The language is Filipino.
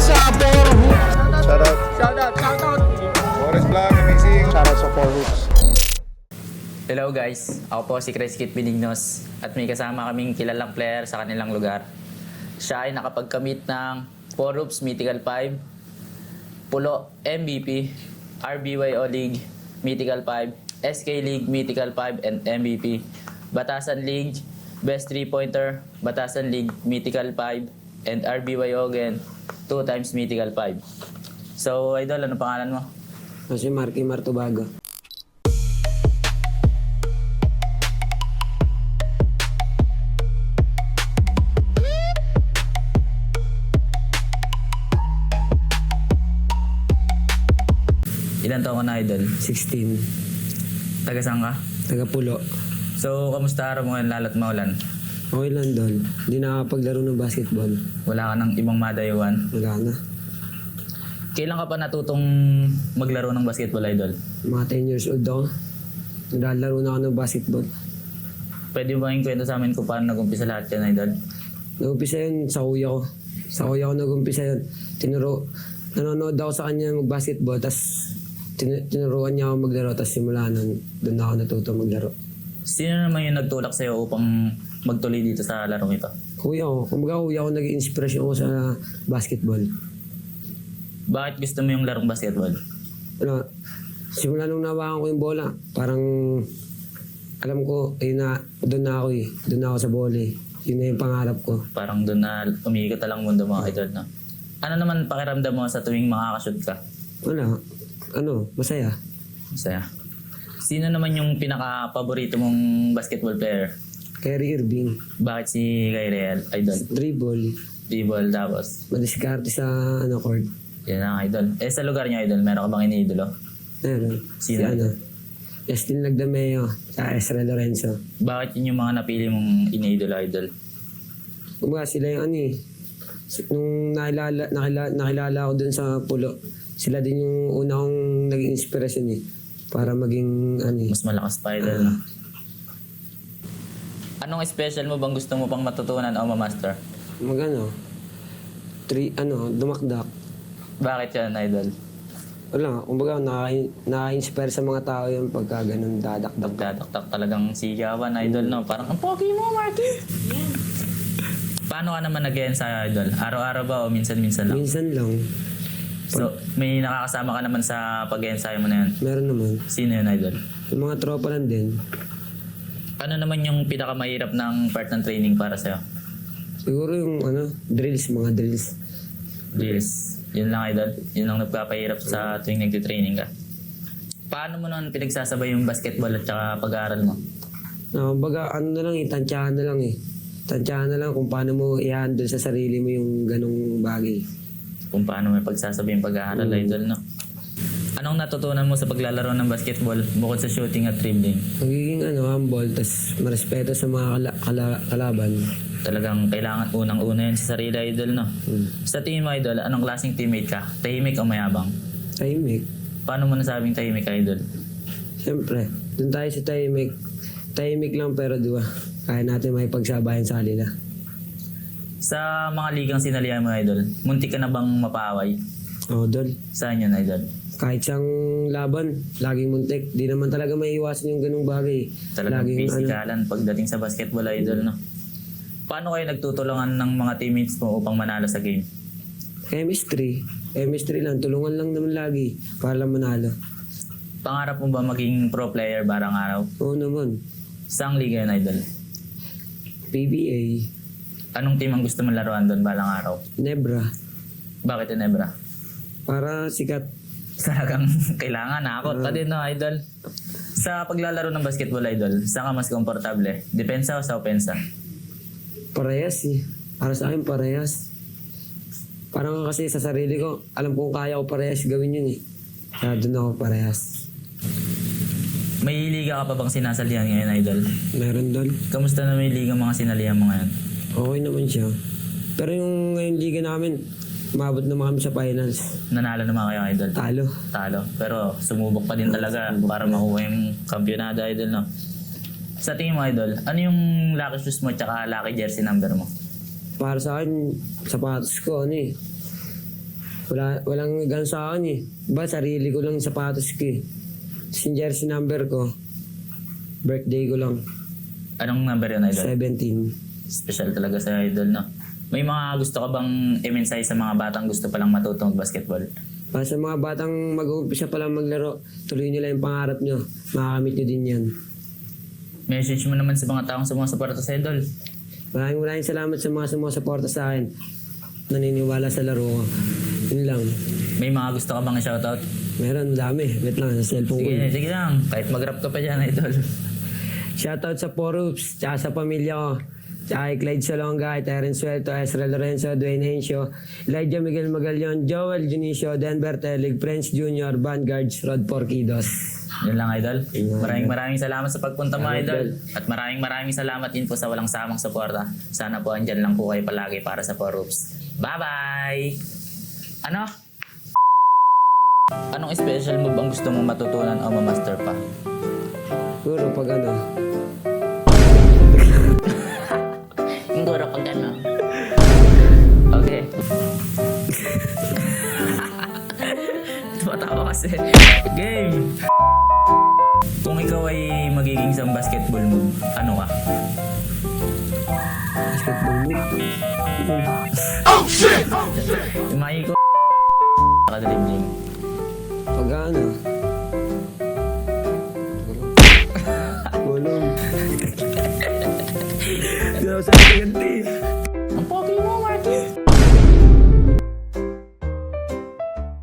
sa Four Hoops. Shoutout. Shoutout. Boris Vlog, amazing. Shoutout sa Four Hoops. Hello guys, ako po si Chris Kit Benignos at may kasama kaming kilalang player sa kanilang lugar. Siya ay nakapagkamit ng 4 Hoops Mythical 5, Pulo MVP, RBYO League Mythical 5, SK League Mythical 5 and MVP, Batasan League Best 3-Pointer, Batasan League Mythical 5 and RBYO again 2 times Mythical 5. So idol, ano pangalan mo? Kasi Marky Martubaga. Ilan taon ka na idol? 16. Taga saan ka? Taga Pulo. So, kamusta araw mo ngayon lalo't maulan? Okay lang doon. Hindi nakapaglaro ng basketball. Wala ka ng ibang madayuan? Wala na. Kailan ka pa natutong maglaro ng basketball, idol? Mga 10 years old ako. Naglalaro na ako ng basketball. Pwede mo ba yung kwento sa amin kung paano nag-umpisa lahat yan, idol? Nag-umpisa yun sa kuya ko. Sa kuya ko nag-umpisa yun. Nanonood ako sa kanya mag-basketball, tapos tinuruan niya ako maglaro, tapos simula nun, doon ako natuto maglaro. Sino naman yung nagtulak sa'yo upang magtuloy dito sa larong ito? Kuya ko. Kumbaga kuya ko naging inspirasyon ko sa basketball. Bakit gusto mo yung larong basketball? Ano, simula nung nawakan ko yung bola, parang alam ko, doon na ako eh. Doon na ako sa volley. Yun na yung pangarap ko. Parang doon na umiikot na lang mundo mga idol, no? Ano naman pakiramdam mo sa tuwing makakashoot ka? Wala. Masaya. Masaya. Sino naman yung pinaka-paborito mong basketball player? Kyrie Irving. Bakit si Kyrie, idol? Dribble. Dribble, tapos Madiskarte sa court. yan ang idol. Eh sa lugar niyo, idol, meron ka bang iniidolo? Meron. Sino? Justin Lagdameo. Sa Ezra Lorenzo. Bakit yun yung mga napili mong iniidolo, idol? Kumbaga sila yung nung nakilala ko dun sa Pulo, sila din yung una kong naging inspirasyon eh. Para maging Mas malakas pa, idol, no? Anong special mo bang gusto mo pang matutunan o ma-master? Dumakdak. Bakit yan, idol? Wala, kumbaga naka-inspire sa mga tao yung pagka ganun dadakdak. Dadaktak talagang sigawan, idol, no? Parang, ang pogi mo, Marky! Paano ka naman nag-ensayo, idol? Araw-araw ba o minsan-minsan lang? Minsan lang. So, may nakakasama ka naman sa pag-ensayo mo na yun? Meron naman. Sino yun, idol? Yung mga tropa lang din. Ano naman yung pinakamahirap ng part ng training para sa'yo? Siguro yung drills, mga drills. Drills. Yun lang, idol. Yun lang nagpapahirap sa tuwing nagtitraining ka. Paano mo naman pinagsasabay yung basketball at saka pag-aaral mo? Kumbaga tansyahan na lang eh. Tansyahan na lang kung paano mo i-handle sa sarili mo yung ganong bagay. Kung paano may pagsasabay yung pag-aaral, idol, no? Anong natutunan mo sa paglalaro ng basketball bukod sa shooting at dribbling? Magiging humble, tas marespeto sa mga kalaban. Talagang kailangan unang-una yun sa sarili, idol, no? Sa team mo, idol, anong klaseng teammate ka? Tahimik o mayabang? Tahimik. Paano mo nasabing tahimik ka, idol? Siyempre, dun tayo sa tahimik. Tahimik lang pero diba, kaya natin may pagsabayan sa kanila. Sa mga ligang sinalihan mo, idol, muntik ka na bang mapaaway? Oo, Dol. Saan yun, idol? Kahit siyang laban, laging muntik. Di naman talaga maiiwasan yung ganung bagay. Talagang Laging pisikalan pagdating sa basketball, idol, no? Paano kayo nagtutulungan ng mga teammates mo upang manalo sa game? Chemistry. Chemistry lang. Tulungan lang naman lagi para lang manalo. Pangarap mo ba maging pro player barang araw? Oo naman. Saang liga yun, idol? PBA. Anong team ang gusto mong laruan doon balang araw? Nebra. Bakit yung Nebra? Para sikat. Talagang kailangan nakakot pa din, no, idol? Sa paglalaro ng basketball, idol, saan ka mas komportable? Depensa o sa opensa? Parehas eh. Para sa akin parehas. Parang kasi sa sarili ko, alam kong kaya ko parehas gawin yun eh. Kaya doon ako parehas. May liga ka pa bang sinasalihan ngayon, idol? Meron Dol. Kamusta na may liga mga sinalihan mo ngayon? Okay naman siya. Pero yung ngayon liga namin, umabot naman kami sa finals. Nanalo naman kayo, idol? Talo. Pero sumubok pa din talaga para makuha yung kampyonado, idol, no? Sa tingin mo, idol, ano yung lucky shoes mo tsaka lucky jersey number mo? Para sa akin, sapatos ko, Walang gan sa akin eh. Ba, sarili ko lang sapatos ko eh. Tapos yung jersey number ko, birthday ko lang, Anong number yun, Idol? 17. Special talaga sa Idol, no? May mga gusto ka bang i-mensahe sa mga batang gusto palang matutong basketball? Para sa mga batang mag-uumpisa pa lang maglaro, tuloy nyo lang yung pangarap nyo. Makakamit nyo din yan. Message mo naman sa mga taong sumusuporta sa Idol. Maraming salamat sa mga sumusuporta sa akin. Naniniwala sa laro ko. Yun lang. May mga gusto ka bang shoutout? Meron, madami. Wait lang, sa cellphone ko. Sige lang. Kahit mag-rap ka pa dyan, Idol. Shoutout sa Porups, tsaka sa pamilya ko. Tsaka kay Clyde Salonga, Terence Suelto, Ezra Lorenzo, Dwayne Hencio, Elijah Miguel Magallon, Joel Junicio, Denver Telig, Prince Jr., Vanguards, Rod Porquidos. Yun lang, Idol. Yun. Maraming salamat sa pagpunta mo, Salamat, Idol. Idol. At maraming salamat din po sa walang samang suporta. Sana po andyan lang po kayo palagi para sa Porups. Bye-bye! Ano? Anong special move ang gusto mong matutunan o mamaster pa? Siguro pag ano, Siguro pag ano. Okay. Tumatawa kasi. Game! Kung ikaw ay magiging isang basketball move, ano ka? basketball move. Yung makikita ko nakadribling. Pag ano, gulong. Gulong. Gulong sa ganti.